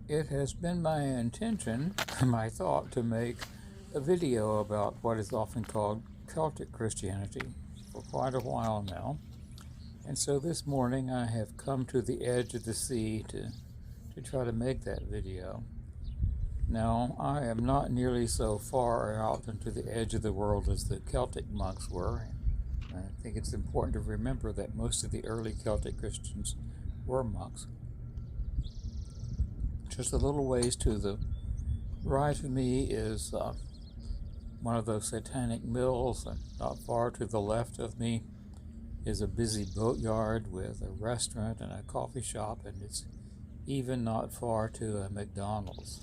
It has been my intention, my thought, to make a video about what is often called Celtic Christianity for quite a while now. And so this morning I have come to the edge of the sea to try to make that video. Now, I am not nearly so far out into the edge of the world as the Celtic monks were. I think it's important to remember that most of the early Celtic Christians were monks. Just a little ways to the right of me is one of those satanic mills, and not far to the left of me is a busy boatyard with a restaurant and a coffee shop, and it's even not far to a McDonald's.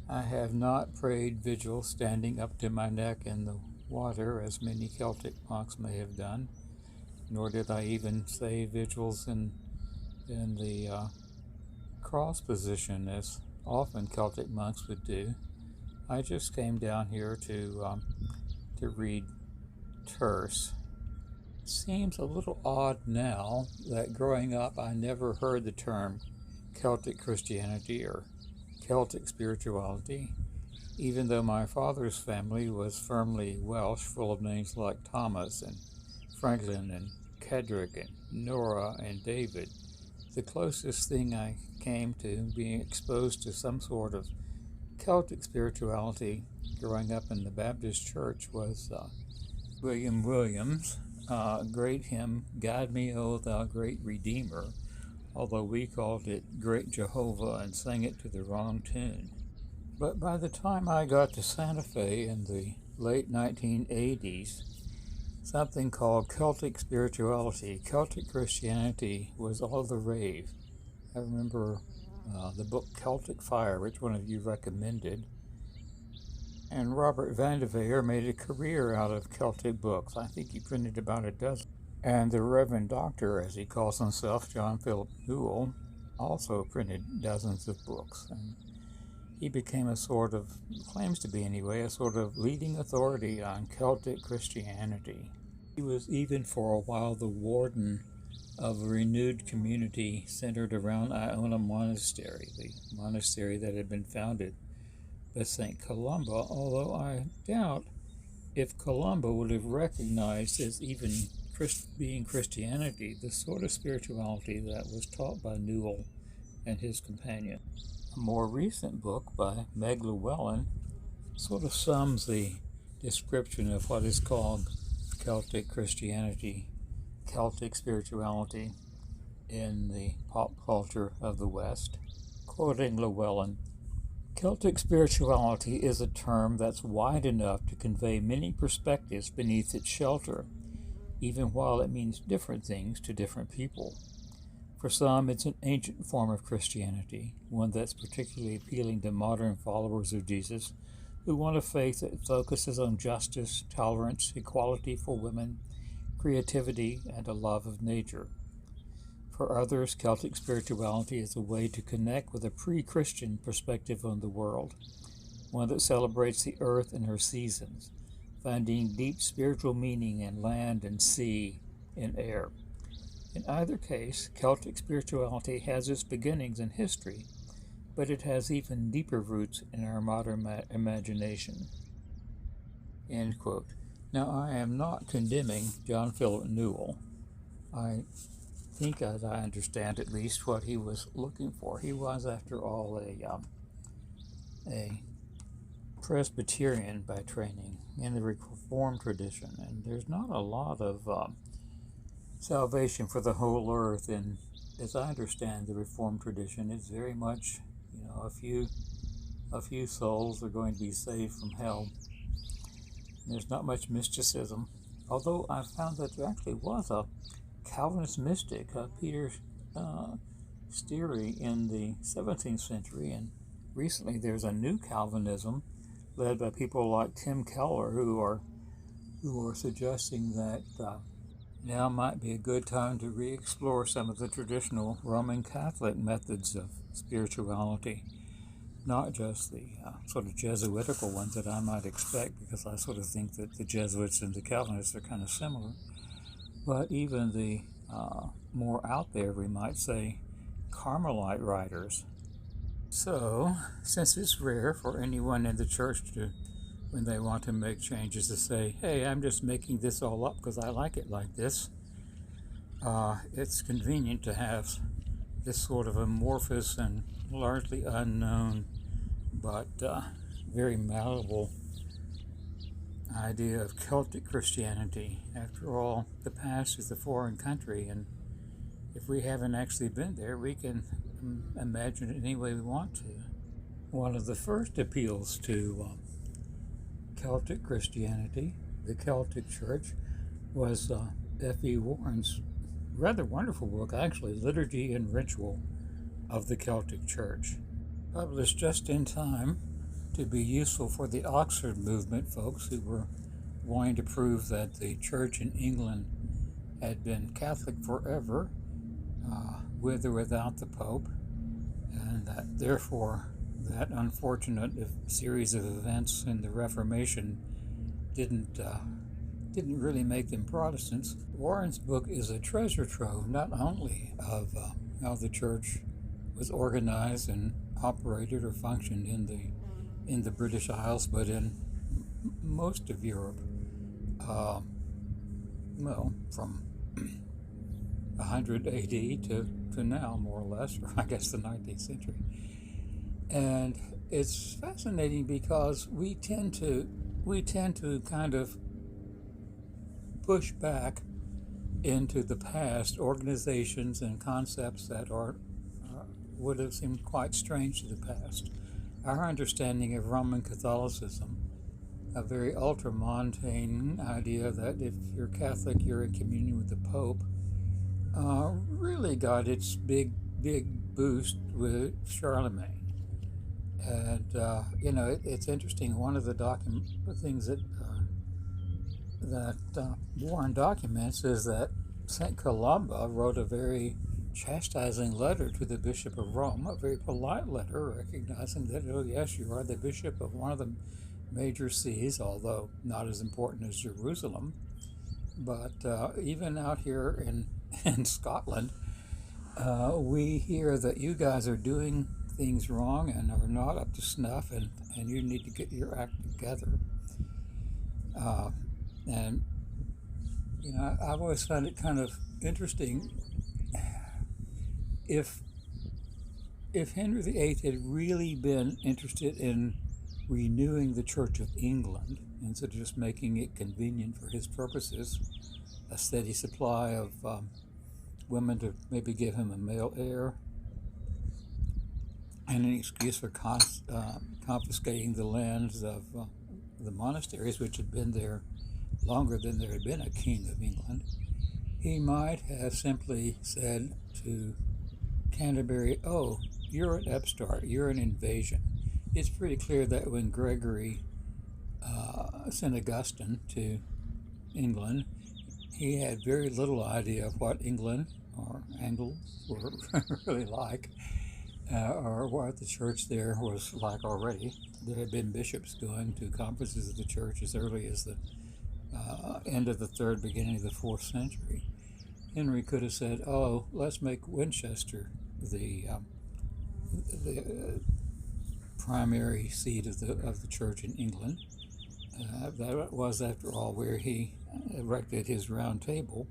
I have not prayed vigil standing up to my neck in the water as many Celtic monks may have done, nor did I even say vigils in the cross position as often Celtic monks would do. I just came down here to read terse. It seems a little odd now that growing up I never heard the term Celtic Christianity or Celtic spirituality, even though my father's family was firmly Welsh, full of names like Thomas and Franklin and Cedric and Nora and David. The closest thing I came to being exposed to some sort of Celtic spirituality growing up in the Baptist church was William Williams' great hymn, "Guide Me, O Thou Great Redeemer," although we called it Great Jehovah and sang it to the wrong tune. But by the time I got to Santa Fe in the late 1980s, something called Celtic spirituality, Celtic Christianity, was all the rave. I remember the book Celtic Fire, which one of you recommended, and Robert Vanderveer made a career out of Celtic books. I think he printed about a dozen. And the Reverend Doctor, as he calls himself, John Philip Newell, also printed dozens of books. And he became a sort of, claims to be anyway, a sort of leading authority on Celtic Christianity. He was even for a while the warden of a renewed community centered around Iona Monastery, the monastery that had been founded by St. Columba, although I doubt if Columba would have recognized as even being Christianity the sort of spirituality that was taught by Newell and his companion. A more recent book by Meg Llewellyn sort of sums the description of what is called Celtic Christianity, Celtic spirituality in the pop culture of the West. Quoting Llewellyn, "Celtic spirituality is a term that's wide enough to convey many perspectives beneath its shelter, even while it means different things to different people. For some, it's an ancient form of Christianity, one that's particularly appealing to modern followers of Jesus who want a faith that focuses on justice, tolerance, equality for women, creativity, and a love of nature. For others, Celtic spirituality is a way to connect with a pre-Christian perspective on the world, one that celebrates the earth and her seasons, finding deep spiritual meaning in land and sea and air. In either case, Celtic spirituality has its beginnings in history, but it has even deeper roots in our modern imagination." End quote. Now, I am not condemning John Philip Newell. I think, as I understand at least, what he was looking for. He was, after all, a Presbyterian by training in the Reformed tradition, and there's not a lot of salvation for the whole earth. And as I understand the Reformed tradition, it's very much, a few souls are going to be saved from hell. There's not much mysticism, although I found that there actually was a Calvinist mystic, Peter Steary, in the 17th century, and recently there's a new Calvinism led by people like Tim Keller, who are suggesting that now might be a good time to re-explore some of the traditional Roman Catholic methods of spirituality, not just the sort of Jesuitical ones that I might expect, because I sort of think that the Jesuits and the Calvinists are kind of similar, but even the more out there, we might say, Carmelite writers. So, since it's rare for anyone in the church to, when they want to make changes, to say, hey, I'm just making this all up because I like it like this, it's convenient to have this sort of amorphous and largely unknown but very malleable idea of Celtic Christianity. After all, the past is a foreign country, and if we haven't actually been there, we can imagine it any way we want to. One of the first appeals to Celtic Christianity, the Celtic Church, was F.E. Warren's rather wonderful book, actually, Liturgy and Ritual of the Celtic Church, published just in time to be useful for the Oxford movement folks who were wanting to prove that the church in England had been Catholic forever, with or without the Pope, and that therefore that unfortunate series of events in the Reformation didn't really make them Protestants. Warren's book is a treasure trove not only of how the church was organized and operated or functioned in the British Isles, but in most of Europe. From 100 AD to now, more or less, or I guess the 19th century. And it's fascinating because we tend to kind of push back into the past organizations and concepts that would have seemed quite strange to the past. Our understanding of Roman Catholicism, a very ultramontane idea that if you're Catholic, you're in communion with the Pope, really got its big boost with Charlemagne. And it's interesting. One of the things that Warren documents is that St. Columba wrote a very chastising letter to the Bishop of Rome, a very polite letter recognizing that, oh yes, you are the bishop of one of the major sees, although not as important as Jerusalem. But even out here in Scotland, we hear that you guys are doing things wrong and are not up to snuff, and you need to get your act together. And I've always found it kind of interesting. If Henry VIII had really been interested in renewing the Church of England instead of just making it convenient for his purposes, a steady supply of women to maybe give him a male heir, and an excuse for confiscating the lands of the monasteries, which had been there longer than there had been a king of England, he might have simply said to Canterbury, oh, you're an upstart, you're an invasion. It's pretty clear that when Gregory sent Augustine to England, he had very little idea of what England or Angles were really like, or what the church there was like already. There had been bishops going to conferences of the church as early as the end of the 3rd, beginning of the 4th century. Henry could have said, oh, let's make Winchester the primary seat of the church in England. That was, after all, where he erected his round table.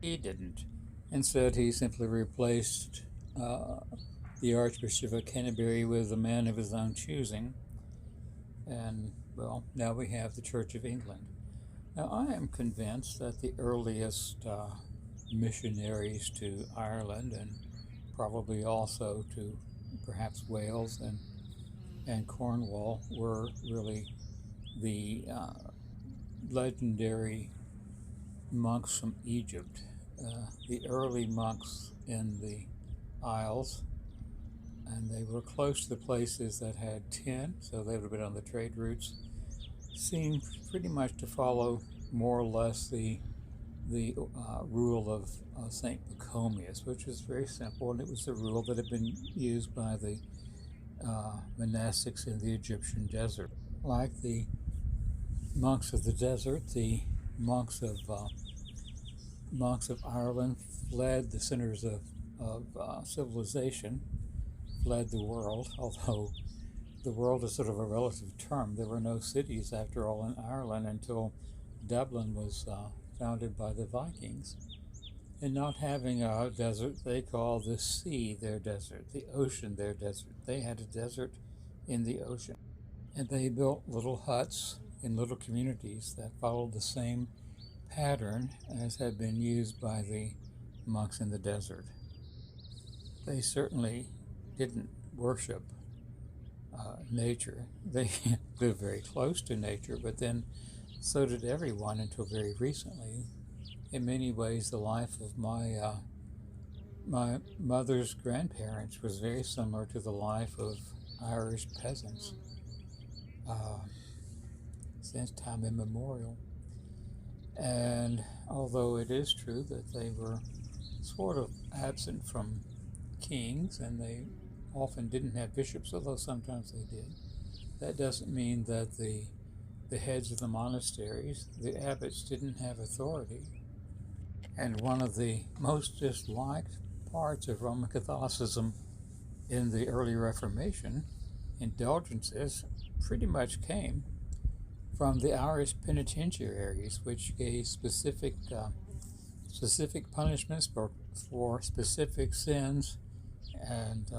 He didn't. Instead, he simply replaced the Archbishop of Canterbury with a man of his own choosing. And, well, now we have the Church of England. Now, I am convinced that the earliest missionaries to Ireland, and probably also to perhaps Wales and Cornwall, were really the legendary monks from Egypt. The early monks in the Isles and they were close to the places that had tin, so they would have been on the trade routes. Seemed pretty much to follow more or less the rule of St. Pachomius, which is very simple, and it was the rule that had been used by the monastics in the Egyptian desert. Like the monks of the desert, the monks of Ireland fled the centers of civilization, fled the world, although the world is sort of a relative term. There were no cities, after all, in Ireland until Dublin was founded by the Vikings. And not having a desert, they called the sea their desert, the ocean their desert. They had a desert in the ocean. And they built little huts in little communities that followed the same pattern as had been used by the monks in the desert. They certainly didn't worship nature. They lived very close to nature, but then so did everyone until very recently. In many ways, the life of my mother's grandparents was very similar to the life of Irish peasants since time immemorial. And although it is true that they were sort of absent from kings, and they often didn't have bishops, although sometimes they did, that doesn't mean that the heads of the monasteries, the abbots, didn't have authority. And one of the most disliked parts of Roman Catholicism in the early Reformation, indulgences, pretty much came from the Irish penitentiaries, which gave specific punishments for specific sins, and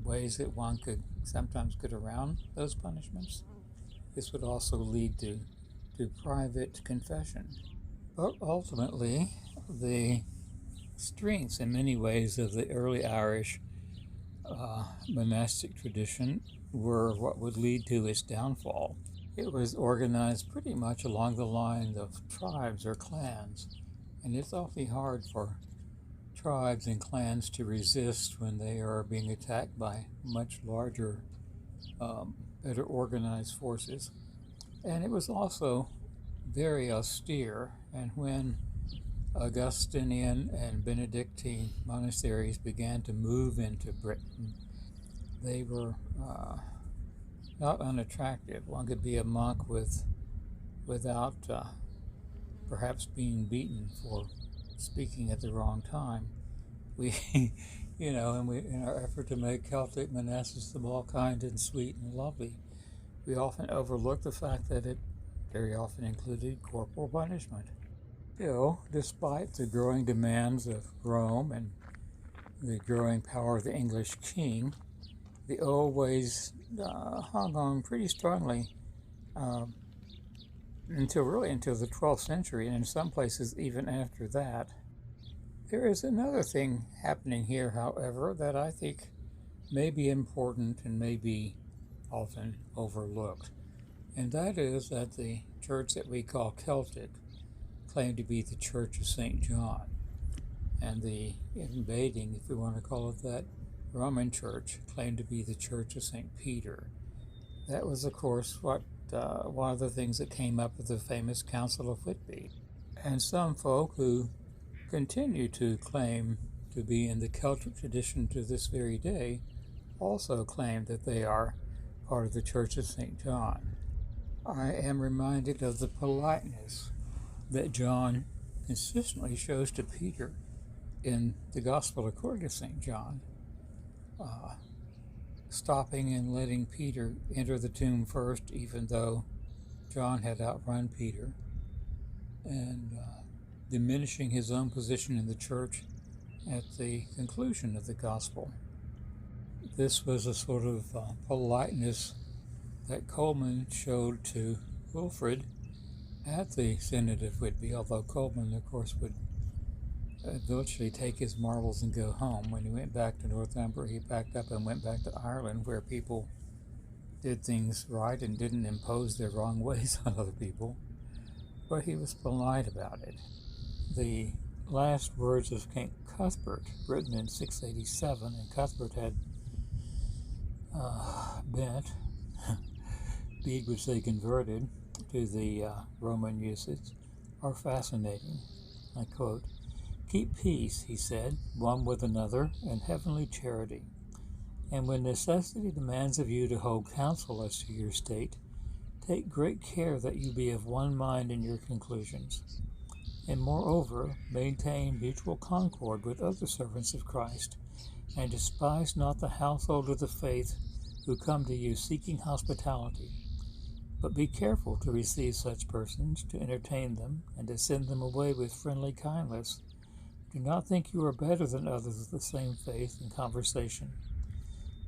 ways that one could sometimes get around those punishments. This would also lead to private confession. But ultimately, the strengths in many ways of the early Irish monastic tradition were what would lead to its downfall. It was organized pretty much along the line of tribes or clans, and it's awfully hard for tribes and clans to resist when they are being attacked by much larger, better organized forces. And it was also very austere, and when Augustinian and Benedictine monasteries began to move into Britain, they were not unattractive. One could be a monk without perhaps being beaten for speaking at the wrong time. We, in our effort to make Celtic monasticism all kind and sweet and lovely, we often overlook the fact that it very often included corporal punishment. Still, despite the growing demands of Rome and the growing power of the English king, the old ways hung on pretty strongly until the 12th century, and in some places even after that. There is another thing happening here, however, that I think may be important and may be often overlooked, and that is that the church that we call Celtic claimed to be the Church of St. John, and the invading, if we want to call it that, Roman Church claimed to be the Church of St. Peter. That was, of course, what one of the things that came up at the famous Council of Whitby. And some folk who continue to claim to be in the Celtic tradition to this very day also claim that they are part of the Church of St. John. I am reminded of the politeness that John consistently shows to Peter in the Gospel according to St. John, stopping and letting Peter enter the tomb first, even though John had outrun Peter, and diminishing his own position in the church at the conclusion of the Gospel. This was a sort of politeness that Colman showed to Wilfrid at the Synod of Whitby, although Colman, of course, would eventually take his marbles and go home. When he went back to Northumbria, he packed up and went back to Ireland, where people did things right and didn't impose their wrong ways on other people. But he was polite about it. The last words of King Cuthbert, written in 687, and Cuthbert had bent, Bede would say converted, to the Roman usage are fascinating. I quote, "Keep peace," he said, "one with another, and heavenly charity. And when necessity demands of you to hold counsel as to your state, take great care that you be of one mind in your conclusions. And moreover, maintain mutual concord with other servants of Christ, and despise not the household of the faith who come to you seeking hospitality. But be careful to receive such persons, to entertain them, and to send them away with friendly kindness. Do not think you are better than others of the same faith and conversation.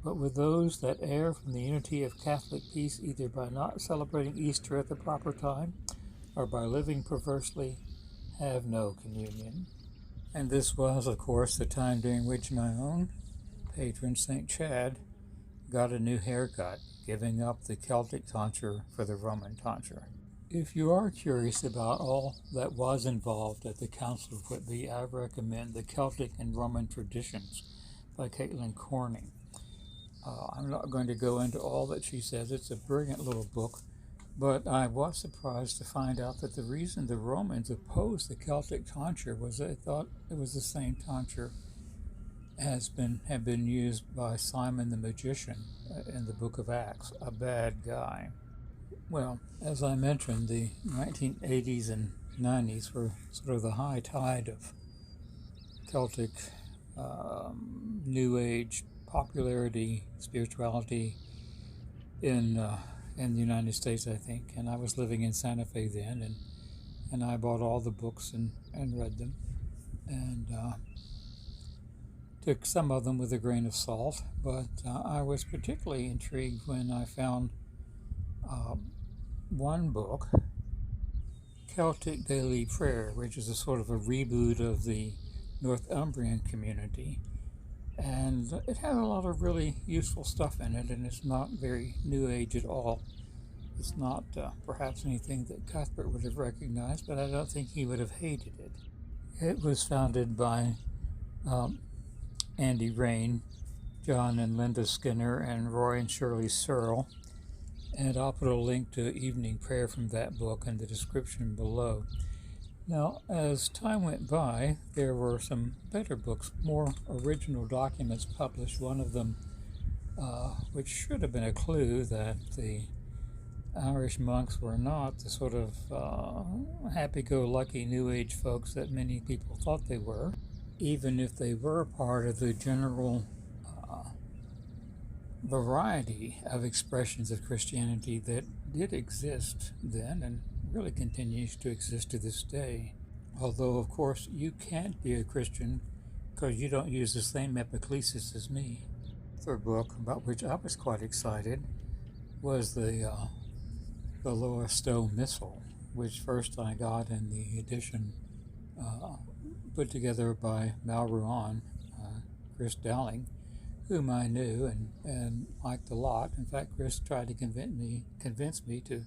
But with those that err from the unity of Catholic peace, either by not celebrating Easter at the proper time, or by living perversely, have no communion." And this was, of course, the time during which my own patron, St. Chad, got a new haircut, giving up the Celtic tonsure for the Roman tonsure. If you are curious about all that was involved at the Council of Whitby, I recommend The Celtic and Roman Traditions by Caitlin Corning. I'm not going to go into all that she says. It's a brilliant little book, but I was surprised to find out that the reason the Romans opposed the Celtic tonsure was they thought it was the same tonsure had been used by Simon the magician in the book of Acts, a bad guy. Well, as I mentioned, the 1980s and 90s were sort of the high tide of Celtic New Age popularity, spirituality in the United States, I think. And I was living in Santa Fe then, and I bought all the books and read them, and took some of them with a grain of salt. But I was particularly intrigued when I found one book, Celtic Daily Prayer, which is a sort of a reboot of the Northumbrian community. And it had a lot of really useful stuff in it, and it's not very New Age at all. It's not perhaps anything that Cuthbert would have recognized, but I don't think he would have hated it. It was founded by Andy Rain, John and Linda Skinner, and Roy and Shirley Searle. And I'll put a link to evening prayer from that book in the description below. Now, as time went by, there were some better books, more original documents published. One of them, which should have been a clue that the Irish monks were not the sort of happy-go-lucky New Age folks that many people thought they were, even if they were part of the general variety of expressions of Christianity that did exist then and really continues to exist to this day. Although, of course, you can't be a Christian because you don't use the same epiclesis as me. The third book, about which I was quite excited, was the Lorrha-Stowe Missal, which first I got in the edition put together by Malruan, Chris Dowling, whom I knew and liked a lot. In fact, Chris tried to convince me to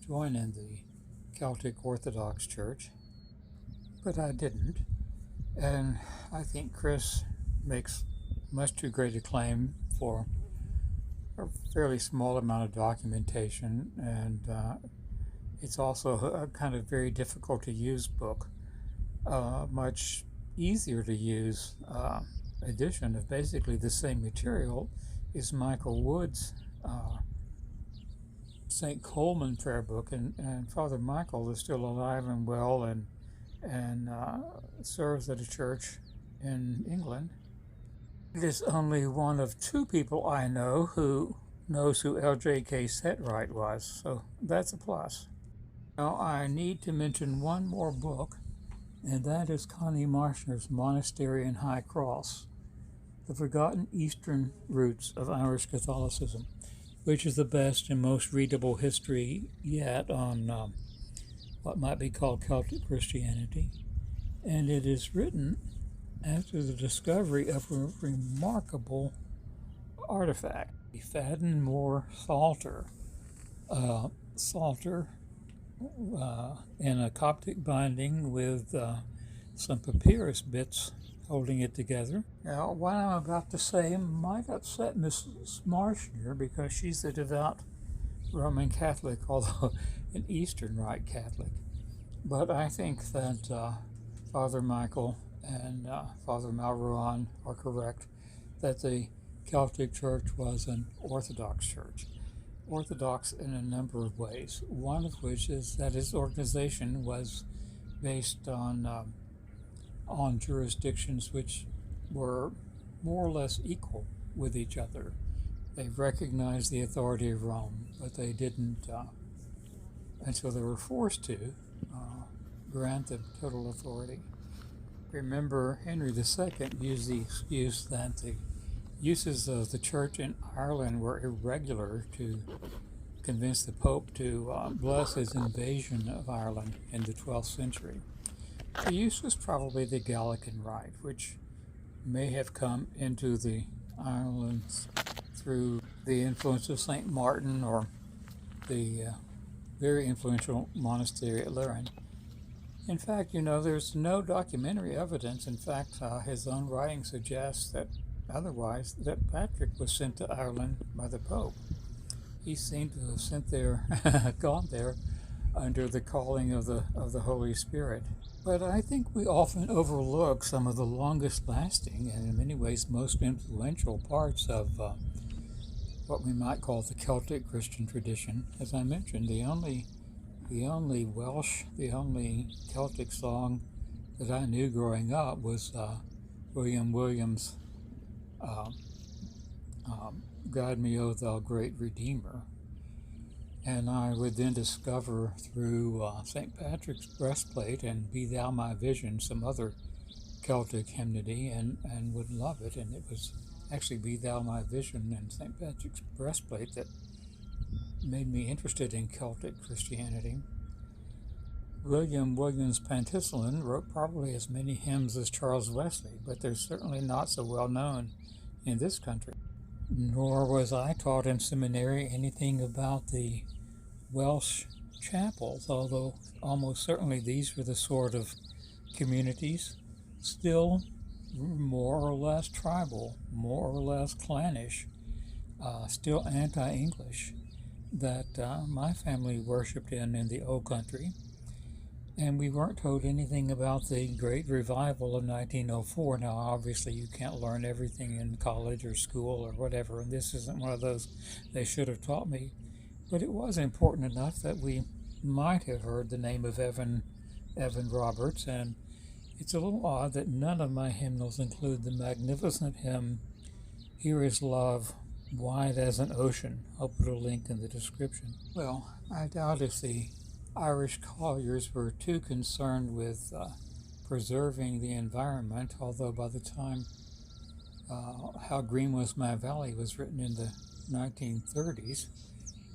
join in the Celtic Orthodox Church, but I didn't. And I think Chris makes much too great a claim for a fairly small amount of documentation, and it's also a kind of very difficult to use book. Much easier to use edition of basically the same material is Michael Wood's St. Coleman prayer book, and Father Michael is still alive and well and serves at a church in England. It is only one of two people I know who knows who L.J.K. Setright was, so that's a plus. Now I need to mention one more book, and that is Connie Marshner's Monastery and High Cross, The Forgotten Eastern Roots of Irish Catholicism, which is the best and most readable history yet on what might be called Celtic Christianity. And it is written after the discovery of a remarkable artifact, Fadden Moor Psalter, in a Coptic binding with some papyrus bits holding it together. Now, what I'm about to say might upset Mrs. Marshner because she's a devout Roman Catholic, although an Eastern Rite Catholic. But I think that Father Michael and Father Malruan are correct that the Celtic Church was an Orthodox church. Orthodox in a number of ways, one of which is that its organization was based on jurisdictions which were more or less equal with each other. They recognized the authority of Rome, but they didn't, until they were forced to, grant them total authority. Remember, Henry II used the excuse that the uses of the church in Ireland were irregular to convince the Pope to bless his invasion of Ireland in the 12th century. The use was probably the Gallican Rite, which may have come into the islands through the influence of St. Martin or the very influential monastery at Lorraine. In fact, there's no documentary evidence. In fact, his own writing suggests that otherwise, that Patrick was sent to Ireland by the Pope. He seemed to have gone there under the calling of the Holy Spirit. But I think we often overlook some of the longest lasting and in many ways most influential parts of what we might call the Celtic Christian tradition. As I mentioned, the only Celtic song that I knew growing up was William Williams' Guide Me, O Thou Great Redeemer. And I would then discover through St. Patrick's Breastplate and Be Thou My Vision some other Celtic hymnody and would love it. And it was actually Be Thou My Vision and St. Patrick's Breastplate that made me interested in Celtic Christianity. William Williams Pantycelyn wrote probably as many hymns as Charles Wesley, but they're certainly not so well known in this country. Nor was I taught in seminary anything about the Welsh chapels, although almost certainly these were the sort of communities still more or less tribal, more or less clannish, still anti-English, that my family worshipped in the Old Country. And we weren't told anything about the Great Revival of 1904. Now, obviously, you can't learn everything in college or school or whatever, and this isn't one of those they should have taught me. But it was important enough that we might have heard the name of Evan Roberts, and it's a little odd that none of my hymnals include the magnificent hymn, Here is Love, Wide as an Ocean. I'll put a link in the description. Well, I doubt if the Irish colliers were too concerned with preserving the environment, although by the time How Green Was My Valley was written in the 1930s,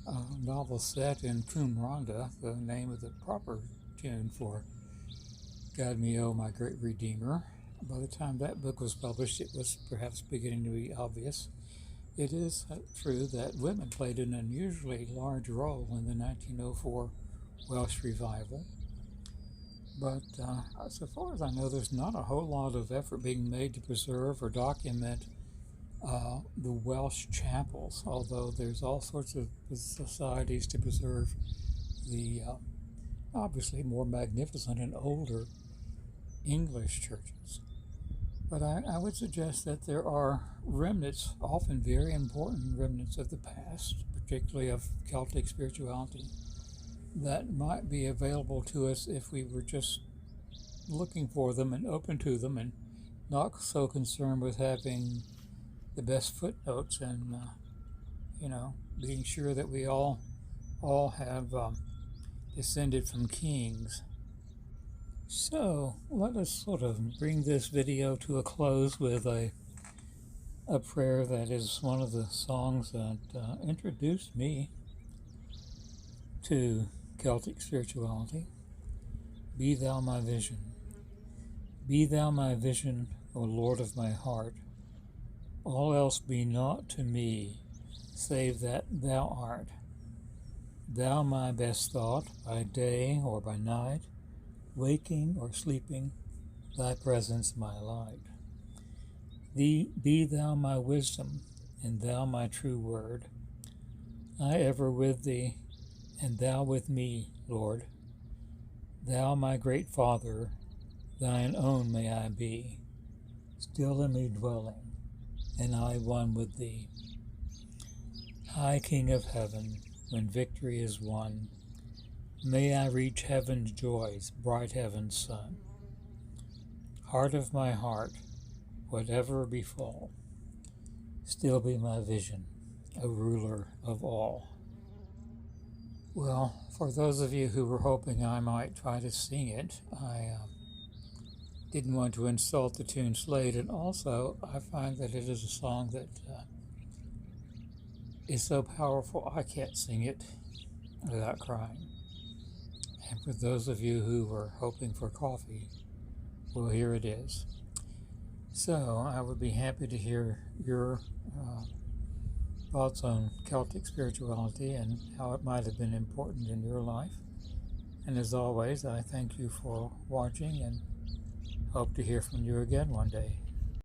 a novel set in Coom Rhondda, the name of the proper tune for Guide Me, O My Great Redeemer. By the time that book was published, it was perhaps beginning to be obvious. It is true that women played an unusually large role in the 1904 Welsh revival, but so far as I know, there's not a whole lot of effort being made to preserve or document the Welsh chapels, although there's all sorts of societies to preserve the obviously more magnificent and older English churches. But I would suggest that there are remnants, often very important remnants of the past, particularly of Celtic spirituality, that might be available to us if we were just looking for them and open to them and not so concerned with having the best footnotes and, being sure that we all have descended from kings. So let us sort of bring this video to a close with a prayer that is one of the songs that introduced me to Celtic spirituality. Be Thou My Vision. Be Thou my vision, O Lord of my heart. All else be naught to me, save that Thou art. Thou my best thought, by day or by night, waking or sleeping, Thy presence my light. Be thou my wisdom, and thou my true word. I ever with thee, and thou with me, Lord. Thou my great Father, thine own may I be, still in me dwelling, and I one with thee. High King of heaven, when victory is won, may I reach heaven's joys, bright heaven's sun. Heart of my heart, whatever befall, still be my vision, a ruler of all. Well, for those of you who were hoping I might try to sing it, I didn't want to insult the tune Slade, and also I find that it is a song that is so powerful I can't sing it without crying. And for those of you who were hoping for coffee, well, here it is. So I would be happy to hear your thoughts on Celtic spirituality and how it might have been important in your life. And as always, I thank you for watching and hope to hear from you again one day.